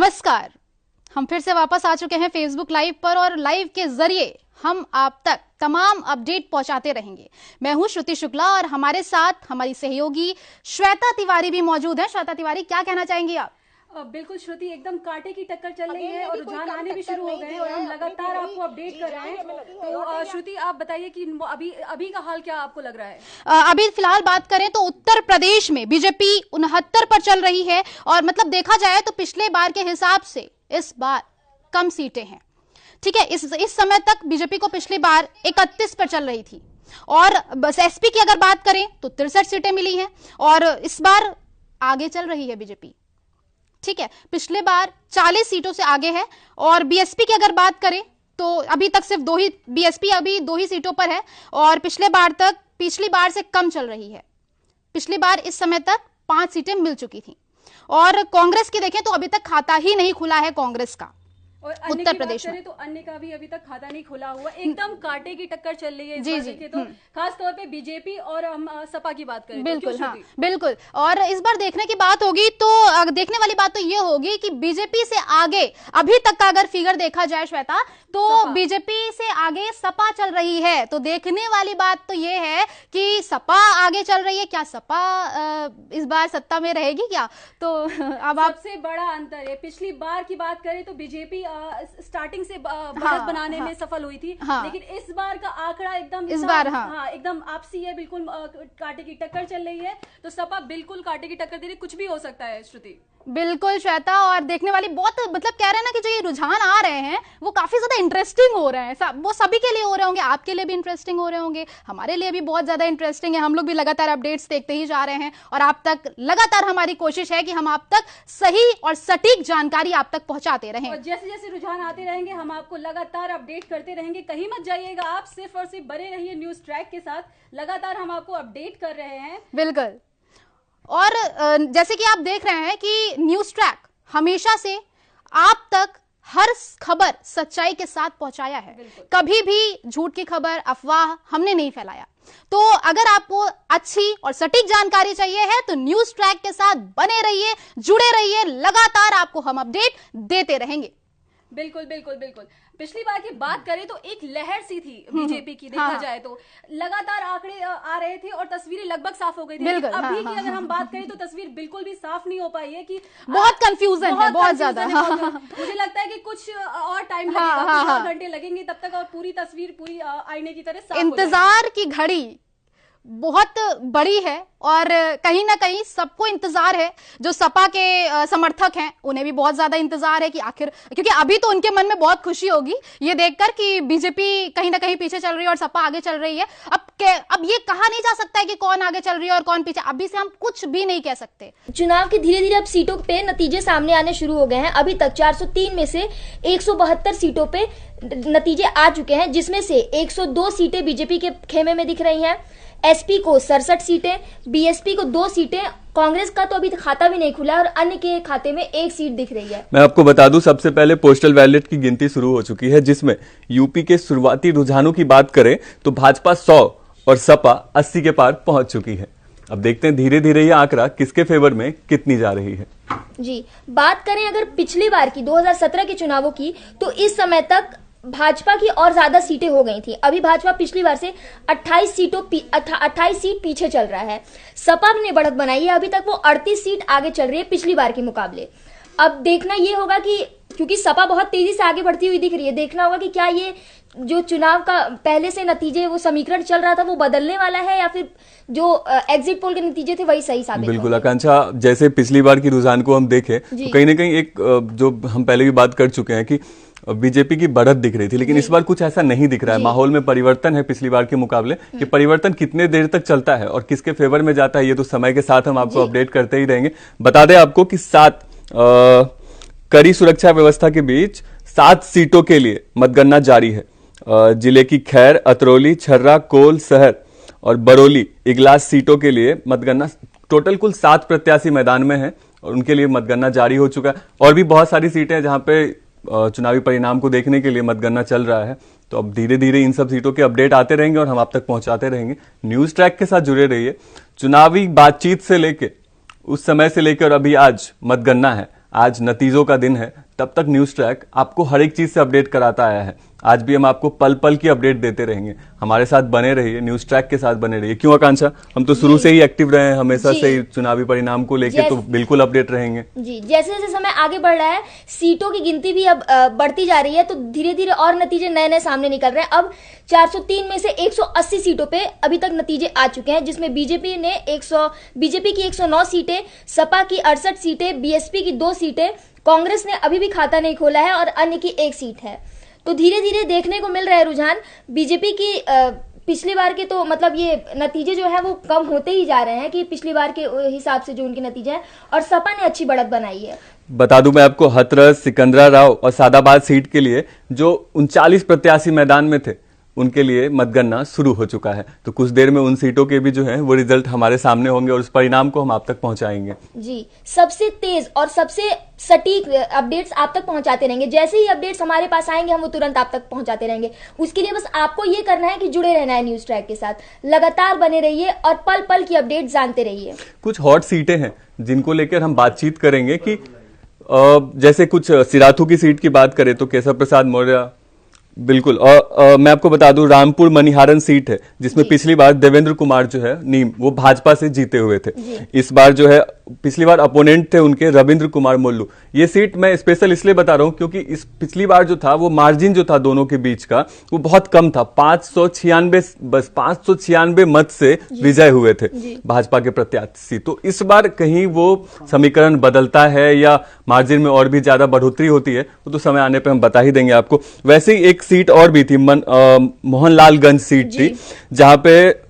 नमस्कार। हम फिर से वापस आ चुके हैं फेसबुक लाइव पर और लाइव के जरिए हम आप तक तमाम अपडेट पहुंचाते रहेंगे। मैं हूं श्रुति शुक्ला और हमारे साथ हमारी सहयोगी श्वेता तिवारी भी मौजूद है। श्वेता तिवारी, क्या कहना चाहेंगी आप? बिल्कुल श्रुति, एकदम कांटे की टक्कर चल रही है और रुझान आने भी शुरू हो गए हैं और हम लगातार आपको अपडेट कर रहे हैं। तो श्रुति, आप बताइए कि अभी का हाल क्या आपको लग रहा है? अभी फिलहाल बात करें तो उत्तर प्रदेश में बीजेपी 69 पर चल रही है और मतलब देखा जाए तो पिछले बार के हिसाब से इस बार कम सीटें हैं। ठीक है, इस समय तक बीजेपी को पिछली बार 31 पर चल रही थी और बस एसपी की अगर बात करें तो 63 सीटें मिली हैं और इस बार आगे चल रही है बीजेपी। ठीक है, पिछले बार 40 सीटों से आगे है और बीएसपी की अगर बात करें तो अभी तक सिर्फ बीएसपी अभी 2 ही सीटों पर है और पिछली बार से कम चल रही है। पिछली बार इस समय तक 5 सीटें मिल चुकी थी और कांग्रेस की देखें तो अभी तक खाता ही नहीं खुला है कांग्रेस का। और उत्तर प्रदेश में तो अन्य का भी अभी तक खाता नहीं खुला हुआ, एकदम कांटे की टक्कर चल रही है इस जी बार देखें तो खास तौर पे बीजेपी और हम सपा की बात करें। बिल्कुल, हाँ बिल्कुल। और इस बार देखने की बात होगी तो देखने वाली बात तो ये होगी कि बीजेपी से आगे अभी तक का अगर फिगर देखा जाए श्वेता तो बीजेपी से आगे सपा चल रही है। तो देखने वाली बात तो ये है कि सपा आगे चल रही है, क्या सपा इस बार सत्ता में रहेगी क्या? तो अब सबसे बड़ा अंतर है, पिछली बार की बात करें तो बीजेपी स्टार्टिंग से बढ़त बनाने में सफल हुई थी, लेकिन इस बार का आंकड़ा एकदम एकदम आपसी है, बिल्कुल कांटे की टक्कर चल रही है। तो सपा बिल्कुल कांटे की टक्कर दे रही, कुछ भी हो सकता है श्रुति। बिल्कुल श्वेता, और देखने वाली बहुत मतलब कह रहे हैं ना कि जो ये रुझान आ रहे हैं वो काफी ज्यादा इंटरेस्टिंग हो रहे हैं। वो सभी के लिए हो रहे होंगे, आपके लिए भी इंटरेस्टिंग हो रहे होंगे, हमारे लिए भी बहुत ज्यादा इंटरेस्टिंग है। हम लोग भी लगातार अपडेट्स देखते ही जा रहे हैं और आप तक लगातार हमारी कोशिश है कि हम आप तक सही और सटीक जानकारी आप तक पहुंचाते रहें। और जैसे जैसे रुझान आते रहेंगे हम आपको लगातार अपडेट करते रहेंगे। कहीं मत जाइएगा आप, सिर्फ और सिर्फ बने रहिए न्यूज ट्रैक के साथ। लगातार हम आपको अपडेट कर रहे हैं। बिल्कुल, और जैसे कि आप देख रहे हैं कि न्यूज ट्रैक हमेशा से आप तक हर खबर सच्चाई के साथ पहुंचाया है। कभी भी झूठ की खबर, अफवाह हमने नहीं फैलाया। तो अगर आपको अच्छी और सटीक जानकारी चाहिए है तो न्यूज ट्रैक के साथ बने रहिए, जुड़े रहिए, लगातार आपको हम अपडेट देते रहेंगे। बिल्कुल बिल्कुल बिल्कुल। पिछली बार की बात करें तो एक लहर सी थी बीजेपी की, देखा जाए तो लगातार आंकड़े आ रहे थे और तस्वीरें लगभग साफ हो गई थी। अभी की अगर हम बात करें तो तस्वीर बिल्कुल भी साफ नहीं हो पाई है कि बहुत कंफ्यूजन है, बहुत ज्यादा। मुझे लगता है कि कुछ और टाइम लगेगा, कुछ और घंटे लगेंगे तब तक और पूरी तस्वीर पूरी आईने की तरह साफ हो जाएगी। इंतजार की घड़ी बहुत बड़ी है और कहीं ना कहीं सबको इंतजार है। जो सपा के समर्थक हैं उन्हें भी बहुत ज्यादा इंतजार है कि आखिर, क्योंकि अभी तो उनके मन में बहुत खुशी होगी ये देखकर कि बीजेपी कहीं ना कहीं पीछे चल रही है और सपा आगे चल रही है। अब ये कहा नहीं जा सकता है कि कौन आगे चल रही है और कौन पीछे, अभी से हम कुछ भी नहीं कह सकते। चुनाव के धीरे धीरे अब सीटों पे नतीजे सामने आने शुरू हो गए हैं। अभी तक 403 में से 172 सीटों पे नतीजे आ चुके हैं, जिसमें से 102 सीटें बीजेपी के खेमे में दिख रही हैं। एसपी को 67 सीटें, बीएसपी को 2 सीटें, कांग्रेस का तो अभी खाता भी नहीं खुला और अन्य के खाते में 1 सीट दिख रही है। मैं आपको बता दूं, सबसे पहले पोस्टल बैलेट की गिनती शुरू हो चुकी है, जिसमें यूपी के शुरुआती रुझानों की बात करें तो भाजपा 100 और सपा 80 के पार पहुंच चुकी है। अब देखते हैं धीरे धीरे ये आंकड़ा किसके फेवर में कितनी जा रही है। जी, बात करें अगर पिछली बार की 2017 के चुनावों की तो इस समय तक भाजपा की और ज्यादा सीटें हो गई थी। अभी भाजपा पिछली बार से 28 सीट पीछे चल रहा है। सपा ने बढ़त बनाई है, अभी तक वो 38 सीट आगे चल रही है पिछली बार के मुकाबले। अब देखना ये होगा कि क्योंकि सपा बहुत तेजी से आगे बढ़ती हुई दिख रही है, देखना होगा कि क्या ये जो चुनाव का पहले से नतीजे वो समीकरण चल रहा था वो बदलने वाला है या फिर जो एग्जिट पोल के नतीजे थे वही सही साबित। बिल्कुल आकांक्षा, जैसे पिछली बार की रुझान को हम देखें तो कहीं ना कहीं एक जो हम पहले भी बात कर चुके हैं कि बीजेपी की बढ़त दिख रही थी, लेकिन इस बार कुछ ऐसा नहीं दिख रहा है। माहौल में परिवर्तन है पिछली बार के मुकाबले। कि परिवर्तन कितने देर तक चलता है और किसके फेवर में जाता है ये तो समय के साथ हम आपको अपडेट करते ही रहेंगे। बता दें आपको कि 7 कड़ी सुरक्षा व्यवस्था के बीच 7 सीटों के लिए मतगणना जारी है। जिले की खैर, अतरौली, छर्रा, कोल, शहर और बरौली, इगलास सीटों के लिए मतगणना, टोटल कुल 7 प्रत्याशी मैदान में हैं और उनके लिए मतगणना जारी हो चुका है। और भी बहुत सारी सीटें हैं जहां पे चुनावी परिणाम को देखने के लिए मतगणना चल रहा है। तो अब धीरे धीरे इन सब सीटों के अपडेट आते रहेंगे और हम आप तक पहुंचाते रहेंगे। न्यूज ट्रैक के साथ जुड़े रहिए। चुनावी बातचीत से लेके उस समय से लेकर अभी आज मतगणना है, आज नतीजों का दिन है, तब तक न्यूज ट्रैक आपको हर एक चीज से अपडेट कराता आया है। आज भी हम आपको पल पल की अपडेट देते रहेंगे। हमारे साथ बने रहिए, न्यूज ट्रैक के साथ बने रहिए। क्यों आकांक्षा, हम तो शुरू से ही एक्टिव रहे हैं, हमेशा से ही चुनावी परिणाम को लेके, तो बिल्कुल अपडेट रहेंगे। जी, जैसे जैसे समय आगे बढ़ रहा है, सीटों की गिनती भी अब बढ़ती जा रही है, तो धीरे धीरे और नतीजे नए नए सामने निकल रहे हैं। अब 403 में से 180 सीटों पे अभी तक नतीजे आ चुके हैं, जिसमें बीजेपी की 109 सीटें, सपा की 68 सीटें, बीएसपी की 2 सीटें, कांग्रेस ने अभी भी खाता नहीं खोला है और अन्य की 1 सीट है। तो धीरे धीरे देखने को मिल रहा है रुझान बीजेपी की पिछली बार के, तो मतलब ये नतीजे जो है वो कम होते ही जा रहे हैं कि पिछली बार के हिसाब से जो उनके नतीजे हैं, और सपा ने अच्छी बढ़त बनाई है। बता दूं मैं आपको, हथरस, सिकंदराबाद और सादाबाद सीट के लिए जो 39 प्रत्याशी मैदान में थे, उनके लिए मतगणना शुरू हो चुका है। तो कुछ देर में उन सीटों के भी जो है वो रिजल्ट हमारे सामने होंगे और उस परिणाम को हम आप तक पहुंचाएंगे। जी, सबसे तेज और सबसे सटीक अपडेट्स आप तक पहुंचाते रहेंगे। जैसे ही अपडेट्स हमारे पास आएंगे, हम वो तुरंत आप तक पहुंचाते रहेंगे। उसके लिए बस आपको ये करना है कि जुड़े रहना है न्यूज ट्रैक के साथ, लगातार बने रहिए और पल पल की अपडेट जानते रहिए। कुछ हॉट सीटें हैं जिनको लेकर हम बातचीत करेंगे कि जैसे कुछ सिराथू की सीट की बात करें तो केशव प्रसाद मौर्य, बिल्कुल। और मैं आपको बता दूं, रामपुर मनिहारन सीट है जिसमें पिछली बार देवेंद्र कुमार जो है नीम, वो भाजपा से जीते हुए थे। इस बार जो है, पिछली बार अपोनेंट थे उनके रविंद्र कुमार मोल्लू। ये सीट मैं स्पेशल इसलिए बता रहा हूं क्योंकि इस पिछली बार जो था वो मार्जिन जो था दोनों के बीच का वो बहुत कम था, 596 मत से विजय हुए थे भाजपा के प्रत्याशी। तो इस बार कहीं वो समीकरण बदलता है या मार्जिन में और भी ज्यादा बढ़ोतरी होती है, वो तो समय आने पर हम बता ही देंगे आपको। वैसे ही एक सीट और भी थी, मोहनलालगंज सीट थी, जहां पे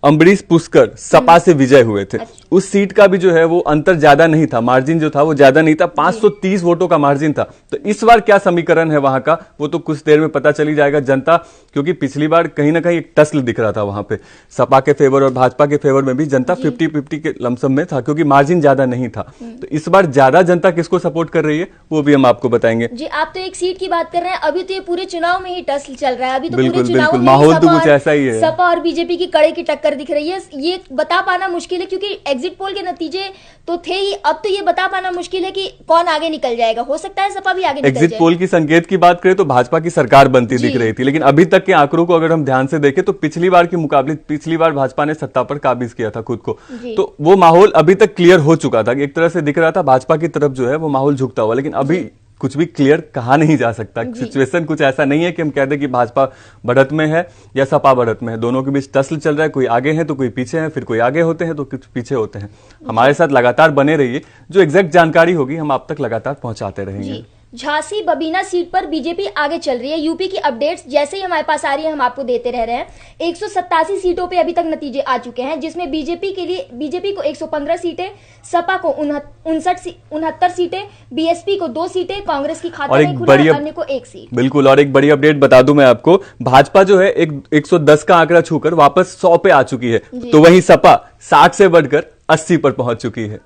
अम्बरीश पुष्कर सपा से विजय हुए थे। उस सीट का भी जो है वो अंतर ज्यादा नहीं था, मार्जिन जो था वो ज्यादा नहीं था, 530 वोटों का मार्जिन था। तो इस बार क्या समीकरण है वहां का, वो तो कुछ देर में पता चली जाएगा जनता, क्योंकि पिछली बार कहीं ना कहीं एक टसल दिख रहा था वहां पे, सपा के फेवर और भाजपा के फेवर में भी जनता 50-50 के लमसम में था, क्योंकि मार्जिन ज्यादा नहीं था। तो इस बार ज्यादा जनता किसको सपोर्ट कर रही है वो भी हम आपको बताएंगे। जी, आप तो एक सीट की बात कर रहे हैं, अभी तो ये पूरे चुनाव में ही टसल चल रहा है। अभी तो बिल्कुल, पूरे चुनाव में माहौल तो कुछ ऐसा ही है, सपा और बीजेपी की कड़े की टक्कर दिख रही है। ये बता पाना मुश्किल है क्योंकि एग्जिट पोल के नतीजे तो थे ही, अब तो ये बता पाना मुश्किल है कि कौन आगे निकल जाएगा। हो सकता है सपा भी आगे निकल जाए। एग्जिट पोल की संकेत की बात करें तो भाजपा की सरकार बनती दिख रही थी, लेकिन अभी तक के आंकड़ों को अगर हम ध्यान से देखें तो पिछली बार के मुकाबले पिछली बार भाजपा ने सत्ता पर काबिज किया था खुद को, तो वो माहौल अभी तक क्लियर हो चुका था। एक तरह से दिख रहा था भाजपा की तरफ जो है वो माहौल झुकता हुआ, लेकिन अभी कुछ भी क्लियर कहा नहीं जा सकता। सिचुएशन कुछ ऐसा नहीं है कि हम कह दें कि भाजपा बढ़त में है या सपा बढ़त में है, दोनों के बीच टसल चल रहा है। कोई आगे है तो कोई पीछे है, फिर कोई आगे होते हैं तो कुछ पीछे होते हैं। हमारे साथ लगातार बने रहिए, जो एग्जैक्ट जानकारी होगी हम आप तक लगातार पहुंचाते रहेंगे। झांसी बबीना सीट पर बीजेपी आगे चल रही है। यूपी की अपडेट्स जैसे ही हमारे पास आ रही है हम आपको देते रह रहे हैं। 187 सीटों पे अभी तक नतीजे आ चुके हैं, जिसमें बीजेपी को 115 सीटें, सपा को 69 सीटें, बीएसपी को 2 सीटें, कांग्रेस की खाता नहीं खुला और अन्य को 1 सीट। बिल्कुल, और एक बड़ी अपडेट बता दूं मैं आपको, भाजपा जो है 110 का आंकड़ा छूकर वापस 100 पे आ चुकी है, तो वहीं सपा 60 से बढ़कर 80 पर पहुंच चुकी है।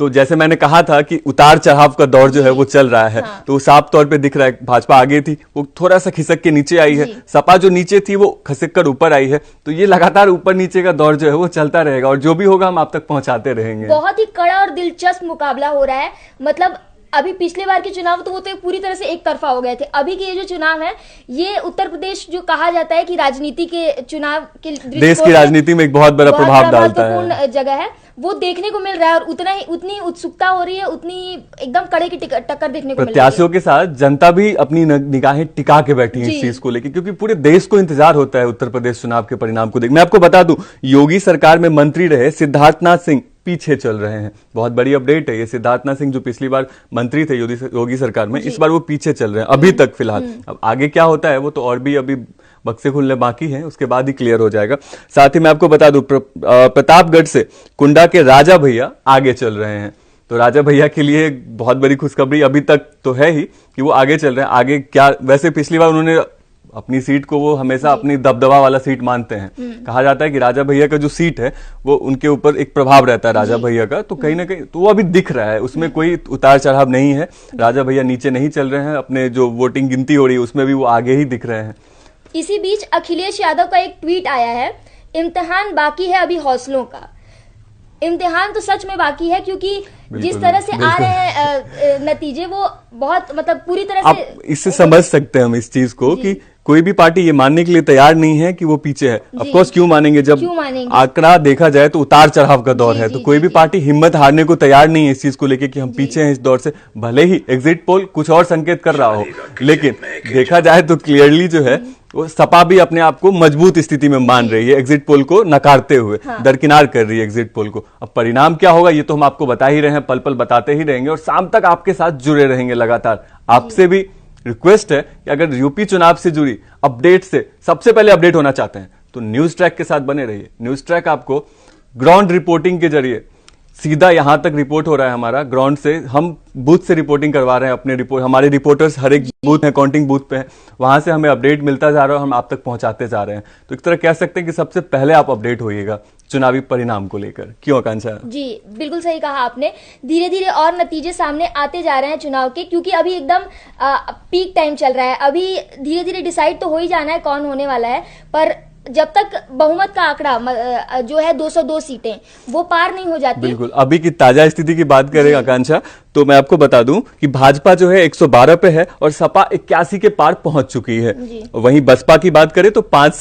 तो जैसे मैंने कहा था कि उतार चढ़ाव का दौर जो है वो चल रहा है, तो वो साफ तौर पे दिख रहा है। भाजपा आगे थी, वो थोड़ा सा खिसक के नीचे आई है, सपा जो नीचे थी वो खिसक कर ऊपर आई है। तो ये लगातार ऊपर नीचे का दौर जो है वो चलता रहेगा और जो भी होगा हम आप तक पहुंचाते रहेंगे। बहुत ही कड़ा और दिलचस्प मुकाबला हो रहा है। मतलब अभी पिछले बार के चुनाव तो वो तो पूरी तरह से एक तरफा हो गए थे। अभी के ये जो चुनाव है, ये उत्तर प्रदेश जो कहा जाता है कि राजनीति के चुनाव के देश की राजनीति में एक बहुत बड़ा प्रभाव डालता है, जगह है, वो देखने को मिल रहा है। और उतनी उत्सुकता हो रही है, उतनी एकदम कड़े की टक्कर देखने को मिल रही है। प्रत्याशियों के साथ जनता भी अपनी निगाहें टिका के बैठी है इस चीज को लेकर, क्योंकि पूरे देश को इंतजार होता है उत्तर प्रदेश चुनाव के परिणाम को देख। मैं आपको बता दूं, योगी सरकार में मंत्री रहे सिद्धार्थनाथ सिंह पीछे चल रहे हैं। बहुत बड़ी अपडेट है ये। सिद्धार्थनाथ सिंह जो पिछली बार मंत्री थे योगी सरकार में, इस बार वो पीछे चल रहे हैं अभी तक फिलहाल। अब आगे क्या होता है वो तो और भी अभी बक्से खुलने बाकी हैं, उसके बाद ही क्लियर हो जाएगा। साथ ही मैं आपको बता दूं, प्रतापगढ़ से कुंडा के राजा भैया आगे चल रहे हैं। तो राजा भैया के लिए बहुत बड़ी खुशखबरी अभी तक तो है ही कि वो आगे चल रहे हैं। आगे क्या, वैसे पिछली बार उन्होंने अपनी सीट को वो हमेशा अपनी दबदबा वाला सीट मानते हैं। कहा जाता है कि राजा भैया का जो सीट है वो उनके ऊपर एक प्रभाव रहता है राजा भैया का, तो कहीं ना कहीं तो वो अभी दिख रहा है, उसमें कोई उतार चढ़ाव नहीं है। राजा भैया नीचे नहीं चल रहे हैं, अपने जो वोटिंग गिनती हो रही है उसमें भी वो आगे ही दिख रहे हैं। इसी बीच अखिलेश यादव का एक ट्वीट आया है, इम्तिहान बाकी है अभी हौसलों का। इम्तिहान तो सच में बाकी है, क्योंकि जिस तरह से आ रहे हैं नतीजे वो बहुत मतलब पूरी तरह से आप इससे समझ सकते हैं हम इस चीज को कि कोई भी पार्टी ये मानने के लिए तैयार नहीं है कि वो पीछे है। ऑफ कोर्स क्यों मानेंगे, जब आंकड़ा देखा जाए तो उतार चढ़ाव का दौर है, तो कोई भी पार्टी हिम्मत हारने को तैयार नहीं है इस चीज को लेके कि हम पीछे हैं इस दौर से। भले ही एग्जिट पोल कुछ और संकेत कर रहा हो, लेकिन देखा जाए तो क्लियरली जो है वो सपा भी अपने आप को मजबूत स्थिति में मान रही है, एग्जिट पोल को नकारते हुए दरकिनार कर रही है एग्जिट पोल को। अब परिणाम क्या होगा ये तो हम आपको बता ही रहे हैं, पल पल बताते ही रहेंगे और शाम तक आपके साथ जुड़े रहेंगे लगातार। आपसे भी रिक्वेस्ट है कि अगर यूपी चुनाव से जुड़ी अपडेट से सबसे पहले अपडेट होना चाहते हैं तो न्यूज ट्रैक के साथ बने रहिए। न्यूज ट्रैक आपको ग्राउंड रिपोर्टिंग के जरिए सीधा यहां तक रिपोर्ट हो रहा है, हमारा ग्राउंड से हम बूथ से रिपोर्टिंग करवा रहे हैं अपने हमारे रिपोर्टर्स हर एक बूथ है, काउंटिंग बूथ पे है, वहां से हमें अपडेट मिलता जा रहा है और हम आप तक पहुंचाते जा रहे हैं। तो एक तरह कह सकते हैं कि सबसे पहले आप अपडेट होइएगा चुनावी परिणाम को लेकर। क्यों आकांक्षा? जी बिल्कुल सही कहा आपने। धीरे धीरे और नतीजे सामने आते जा रहे हैं चुनाव के, क्योंकि अभी एकदम पीक टाइम चल रहा है। अभी धीरे धीरे डिसाइड तो हो ही जाना है कौन होने वाला है, पर जब तक बहुमत का आंकड़ा जो है 202 सीटें वो पार नहीं हो जाती। बिल्कुल, अभी की ताजा स्थिति की बात करें आकांक्षा तो मैं आपको बता दूं कि भाजपा जो है 112 पे है और सपा 81 के पार पहुंच चुकी है। वहीं बसपा की बात करें तो 5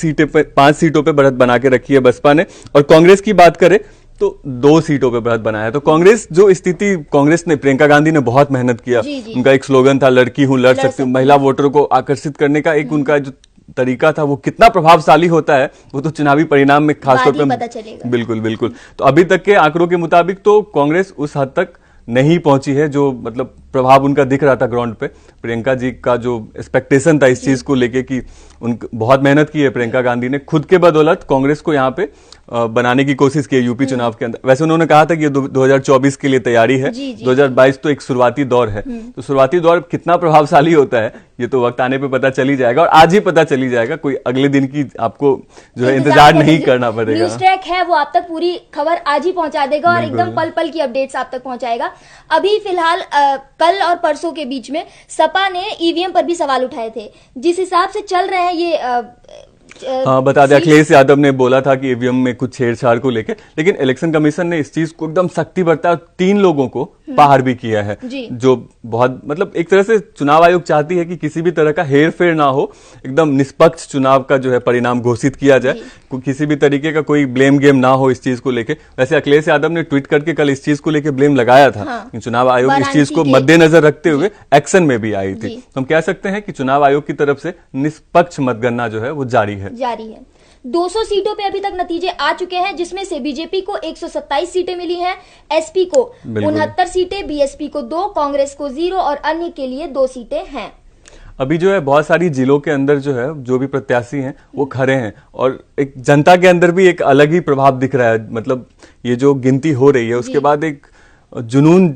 सीटों पे बढ़त बना के रखी है बसपा ने, और कांग्रेस की बात करें तो 2 सीटों पे बढ़त बनाया है। तो कांग्रेस जो स्थिति कांग्रेस ने, प्रियंका गांधी ने बहुत मेहनत किया, उनका एक स्लोगन था लड़की हूं लड़ सकती हूं, महिला वोटरों को आकर्षित करने का एक उनका जो तरीका था वो कितना प्रभावशाली होता है वो तो चुनावी परिणाम में खासतौर पे पता चलेगा। बिल्कुल बिल्कुल। तो अभी तक के आंकड़ों के मुताबिक तो कांग्रेस उस हद तक नहीं पहुंची है जो मतलब प्रभाव उनका दिख रहा था ग्राउंड पे। प्रियंका जी का जो एक्सपेक्टेशन था इस चीज को लेके कि बहुत मेहनत की है प्रियंका गांधी ने, खुद के बदौलत कांग्रेस को यहाँ पे बनाने की कोशिश की है यूपी चुनाव के अंदर। वैसे उन्होंने कहा था कि ये 2024 के लिए तैयारी है, 2022 तो एक शुरुआती दौर है। तो शुरुआती दौर कितना प्रभावशाली होता है ये तो वक्त आने पे पता चली जाएगा, और आज ही पता चली जाएगा। कोई अगले दिन की आपको जो है इंतजार नहीं करना पड़ेगा। न्यूज ट्रैक है वो आप तक पूरी खबर आज ही पहुंचा देगा और एकदम पल पल की अपडेट्स आप तक पहुंचाएगा। अभी फिलहाल कल और परसों के बीच में सपा ने ईवीएम पर भी सवाल उठाए थे। जिस हिसाब से चल रहे हैं ये हाँ बता दें, अखिलेश यादव ने बोला था कि ईवीएम में कुछ छेड़छाड़ को लेकर, लेकिन इलेक्शन कमीशन ने इस चीज को एकदम सख्ती बरता, 3 लोगों को बाहर भी किया है, जो बहुत मतलब एक तरह से चुनाव आयोग चाहती है कि किसी भी तरह का हेर फेर ना हो, एकदम निष्पक्ष चुनाव का जो है परिणाम घोषित किया जाए, किसी भी तरीके का कोई ब्लेम गेम ना हो इस चीज को लेके। वैसे अखिलेश यादव ने ट्वीट करके कल इस चीज को लेके ब्लेम लगाया था, चुनाव आयोग इस चीज को मद्देनजर रखते हुए एक्शन में भी आई थी। तो हम कह सकते हैं कि चुनाव आयोग की तरफ से निष्पक्ष मतगणना जो है वो जारी है। 200 सीटों पे अभी तक नतीजे आ चुके हैं, जिसमें से बीजेपी को 127 सीटें मिली हैं, एसपी को 69 सीटें, बीएसपी को 2, कांग्रेस को 0 और अन्य के लिए 2 सीटें हैं। अभी जो है बहुत सारी जिलों के अंदर जो है जो भी प्रत्याशी हैं वो खड़े हैं, और एक जनता के अंदर भी एक अलग ही प्रभाव दिख रहा है। मतलब ये जो गिनती हो रही है उसके बाद एक जुनून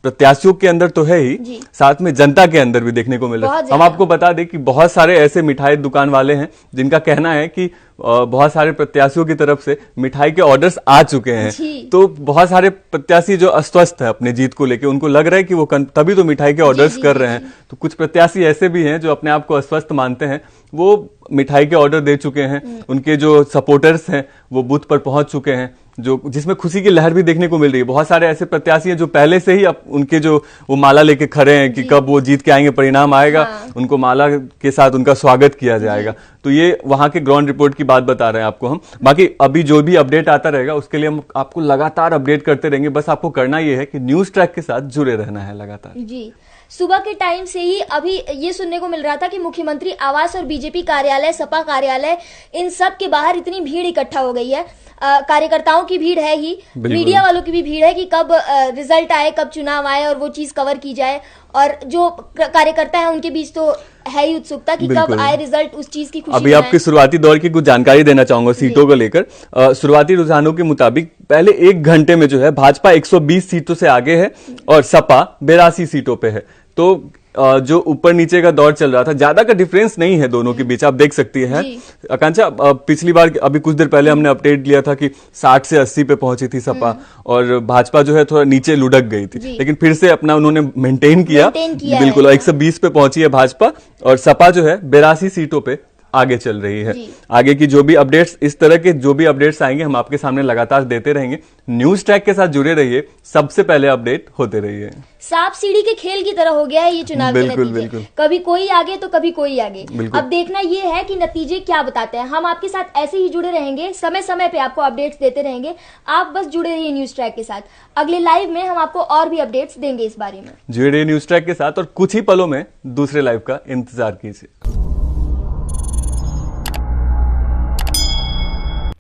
प्रत्याशियों के अंदर तो है ही, साथ में जनता के अंदर भी देखने को मिल रहा है। हम आपको बता दें कि बहुत सारे ऐसे मिठाई दुकान वाले हैं जिनका कहना है कि बहुत सारे प्रत्याशियों की तरफ से मिठाई के ऑर्डर्स आ चुके हैं। तो बहुत सारे प्रत्याशी जो अस्वस्थ है अपने जीत को लेके, उनको लग रहा है कि वो तभी तो मिठाई के ऑर्डर्स कर रहे हैं। तो कुछ प्रत्याशी ऐसे भी हैं जो अपने आप को अस्वस्थ मानते हैं, वो मिठाई के ऑर्डर दे चुके हैं। उनके जो सपोर्टर्स हैं वो बूथ पर पहुंच चुके हैं, जो जिसमें खुशी की लहर भी देखने को मिल रही है। बहुत सारे ऐसे प्रत्याशी हैं जो पहले से ही उनके जो वो माला लेके खड़े हैं कि कब वो जीत के आएंगे, परिणाम आएगा, उनको माला के साथ उनका स्वागत किया जाएगा। तो ये वहां के ग्राउंड रिपोर्ट की बात बता रहे हैं आपको हम। बाकी अभी जो भी अपडेट आता रहेगा उसके लिए हम आपको लगातार अपडेट करते रहेंगे। बस आपको करना ये है कि न्यूज ट्रैक के साथ जुड़े रहना है लगातार। जी, सुबह के टाइम से ही अभी ये सुनने को मिल रहा था कि मुख्यमंत्री आवास और बीजेपी कार्यालय, सपा कार्यालय, इन सब के बाहर इतनी भीड़ इकट्ठा हो गई है। कार्यकर्ताओं की भीड़ है ही, मीडिया वालों की भी भीड़ है कि कब रिजल्ट आए, कब चुनाव आए और वो चीज कवर की जाए। और जो कार्यकर्ता है उनके बीच तो है ही उत्सुकता कि कब आए रिजल्ट, उस चीज की खुशी। अभी आपकी शुरुआती दौर की कुछ जानकारी देना चाहूंगा सीटों को लेकर। शुरुआती रुझानों के मुताबिक पहले 1 घंटे में जो है भाजपा 120 सीटों से आगे है और सपा 82 सीटों पे है। तो जो ऊपर नीचे का दौर चल रहा था, ज्यादा का डिफरेंस नहीं है दोनों के बीच, आप देख सकती हैं। आकांक्षा, पिछली बार अभी कुछ देर पहले हमने अपडेट लिया था कि 60 से 80 पे पहुंची थी सपा और भाजपा जो है थोड़ा नीचे लुढ़क गई थी, लेकिन फिर से अपना उन्होंने मेंटेन किया बिल्कुल। 120 पे पहुंची है भाजपा और सपा जो है 82 सीटों पे आगे चल रही है। आगे की जो भी अपडेट्स, इस तरह के जो भी अपडेट्स आएंगे हम आपके सामने लगातार देते रहेंगे। न्यूज ट्रैक के साथ जुड़े रहिए, सबसे पहले अपडेट होते रहिए। सांप सीढ़ी के खेल की तरह हो गया है ये चुनाव के नतीजे, कभी कोई आगे तो कभी कोई आगे। अब देखना ये है कि नतीजे क्या बताते हैं। हम आपके साथ ऐसे ही जुड़े रहेंगे, समय समय पे आपको अपडेट्स देते रहेंगे। आप बस जुड़े रहिए न्यूज ट्रैक के साथ। अगले लाइव में हम आपको और भी अपडेट्स देंगे इस बारे में। जुड़े रहिए न्यूज ट्रैक के साथ और कुछ ही पलों में दूसरे लाइव का इंतजार कीजिए।